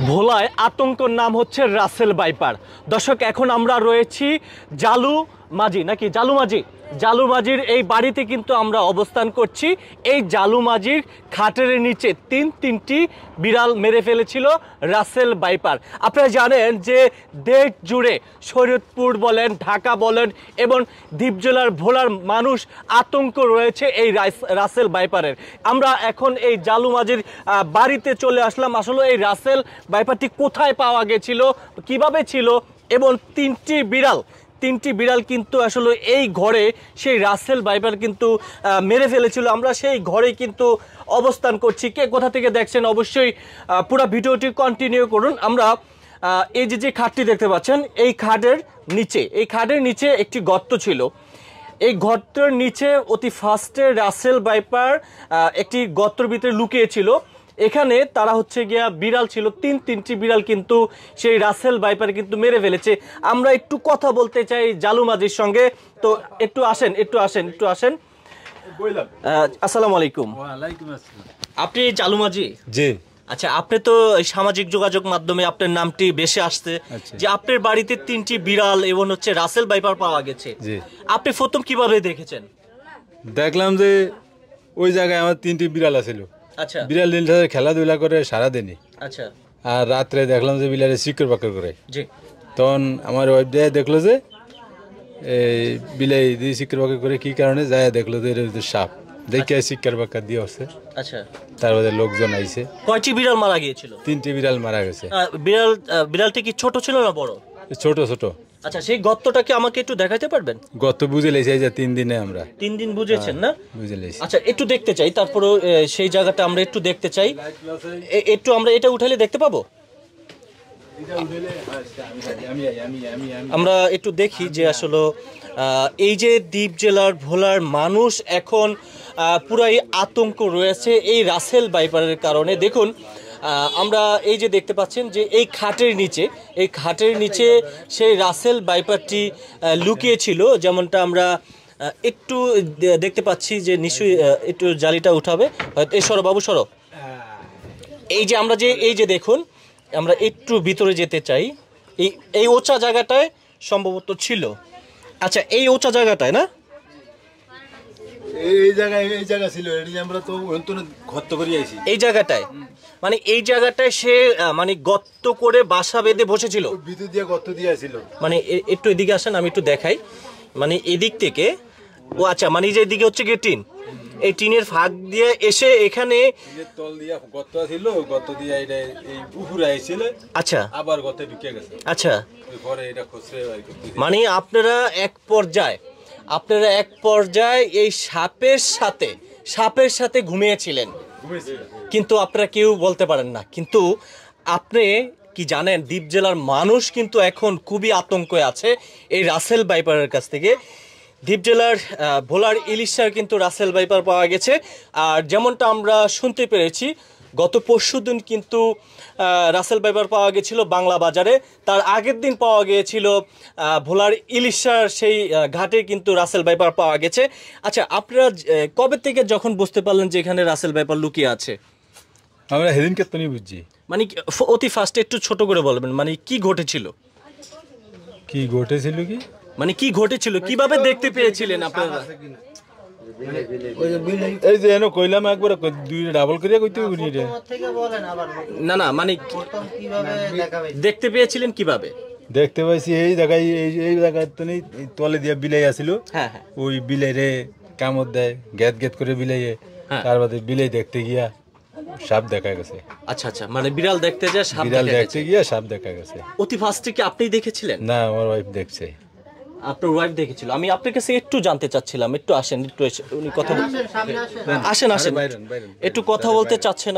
ভোলায় আতঙ্কর নাম হচ্ছে রাসেল ভাইপার। দর্শক, এখন আমরা রয়েছি জালুমাজির এই বাড়িতে কিন্তু আমরা অবস্থান করছি। এই জালুমাজির খাটের নিচে তিনটি বিড়াল মেরে ফেলেছিল রাসেল ভাইপার। আপনারা জানেন যে দেশ জুড়ে শরীয়তপুর বলেন, ঢাকা বলেন এবং দ্বীপ জেলার ভোলার মানুষ আতঙ্ক রয়েছে এই রাসেল ভাইপারের। আমরা এখন এই জালুমাজির বাড়িতে চলে আসলাম। আসলে এই রাসেল ভাইপারটি কোথায় পাওয়া গেছিল, কিভাবে ছিল, এবং তিনটি বিড়াল কিন্তু আসলে এই ঘরে সেই রাসেল ভাইপার কিন্তু মেরে ফেলেছিল। আমরা সেই ঘরে কিন্তু অবস্থান করছি। কে কোথা থেকে দেখছেন অবশ্যই পুরো ভিডিওটি কন্টিনিউ করুন। আমরা এই যে খাটটি দেখতে পাচ্ছেন, এই খাটের নিচে একটি গর্ত ছিল। এই গর্তের নিচে অতি ফাস্টে রাসেল ভাইপার একটি গর্তের ভিতরে লুকিয়েছিল। এখানে তারা হচ্ছে গিয়া বিড়াল ছিল, তিনটি বিড়াল কিন্তু সেই রাসেল ভাইপার কিন্তু মেরে ফেলেছে। আমরা একটু কথা বলতে চাই জালুমাজির সঙ্গে, তো একটু আসেন। আসসালামু আলাইকুম। ওয়ালাইকুম আসসালাম। আপনি জালুমাজি? জি। আচ্ছা, আপনি তো সামাজিক যোগাযোগ মাধ্যমে আপনার নামটি বেশি আসছে যে আপনার বাড়িতে তিনটি বিড়াল এবং হচ্ছে রাসেল ভাইপার পাওয়া গেছে। জি। আপনি প্রথম কিভাবে দেখেছেন? দেখলাম যে ওই জায়গায় আমার তিনটি বিড়াল আছিল। আচ্ছা। বিড়াল খেলাধুলা করে সারাদিনই। আচ্ছা। আর রাত্রে দেখলাম যে বিড়ালে শিকড় বাকর করে। জি। তখন আমার ওয়াইফ দিয়ে দেখলো যে এই বিলাই দিয়ে শিকড় বাকর করে কি কারণে যায়, দেখলো যে এটা সাপ দেখে শিকড় বাকর দিয়ে আসছে। আচ্ছা। তারপরে লোকজন আইছে। কয়টি বিড়াল মারা গিয়েছিল? তিনটি বিড়াল মারা গেছে। বিড়ালটি কি ছোট ছিল না বড়? ছোট। আচ্ছা, সেই গর্তটাকে আমাকে একটু দেখাতে পারবেন? গত বুঝে লেছি যে 3 দিনে আমরা 3 দিন বুঝেছেন না? বুঝে লেছি। আচ্ছা, একটু দেখতে চাই, তারপরে সেই জায়গাটা আমরা একটু দেখতে চাই। একটু আমরা এটা উঠালে দেখতে পাবো? আমরা একটু দেখি যে আসলে এই যে দ্বীপ জেলার ভোলার মানুষ এখন পুরাই আতঙ্ক রয়েছে এই রাসেল ভাইপারের কারণে। দেখুন, আমরা এই যে দেখতে পাচ্ছেন যে এই খাটের নিচে সেই রাসেল ভাইপারটি লুকিয়েছিল, যেমনটা আমরা একটু দেখতে পাচ্ছি যে নিশ্চয়ই একটু জালিটা উঠাবে। এই সরো বাবু, সরো। এই যে দেখুন, আমরা একটু ভিতরে যেতে চাই। এই ওচা জায়গাটায় সম্ভবত ছিল। আচ্ছা, এই ওচা জায়গাটায় না? এই জায়গা ছিল, আমরা তো গর্ত করে আইছি এই জায়গাটায়, মানে এই জায়গাটায় সে মানে গর্ত করে বাসা বেঁধে বসেছিল, ভিতর দিয়ে গর্ত দিয়ে ছিল। মানে একটু এদিকে আসেন, আমি একটু দেখাই। মানে এদিক থেকে, ও আচ্ছা, মানে যে এদিকে হচ্ছে গিয়ে টিন, এই টিনের ফাঁক দিয়ে এসে এখানে তল দিয়ে গর্ত ছিল, গর্ত দিয়ে এটা এই উপরে আইছিল। আচ্ছা, আবার গর্তে ঢুকে গেছে। আচ্ছা, পরে এটা খসে মানে আপনারা এক পর্যায়ে এই সাপের সাথে ঘুমিয়েছিলেন, কিন্তু আপনারা কেউ বলতে পারেন না। কিন্তু আপনি কি জানেন, দ্বীপ জেলার মানুষ কিন্তু এখন খুবই আতঙ্কে আছে এই রাসেল ভাইপারের কাছ থেকে। দ্বীপ জেলার ভোলার ইলিশার কিন্তু রাসেল ভাইপার পাওয়া গেছে। আর যেমনটা আমরা শুনতে পেরেছি, গত পরশুদিন কিন্তু রাসেল ভাইপার পাওয়া গেছিল বাংলা বাজারে। তার আগের দিন পাওয়া গিয়েছিল ভোলার ইলিশার সেই ঘাটে কিন্তু রাসেল ভাইপার পাওয়া গেছে। আচ্ছা, আপনারা কবে থেকে যখন বুঝতে পারলেন যে এখানে রাসেল ভাইপার লুকিয়ে আছে? আমরা সেদিনকে তো বুঝছি। মানে অতি ফার্স্টে একটু ছোট করে বলবেন, মানে কি ঘটেছিল? মানে কি ঘটেছিল, কিভাবে দেখতে পেয়েছিলেন আপনারা? এই যে এনো কইলাম একবার দুই ডাবল করিয়া কইতে না, মানে দেখতে পেয়েছিলেন কিভাবে? দেখতে পাইছি এই জায়গায় তো নেই, তলে দিয়ে বিলাই আসিল। হ্যাঁ। ওই বিলাই রে কামড় দেয়, গেত করে বিলাইয়ে। তার বাদে বিলাই দেখতে গিয়া সাপ দেখা গেছে। আচ্ছা, মানে বিড়াল দেখতে গিয়া সাপ দেখা গেছে। অতি ফার্স্টে কি আপনি দেখেছিলেন? না, আমার ওয়াইফ দেখছে। আপনার ওয়াইফ দেখেছিল। আমি আপনার কাছে একটু জানতে চাচ্ছিলাম, একটু আসেন, একটু উনি কথা আসেন, একটু কথা বলতে চাচ্ছেন।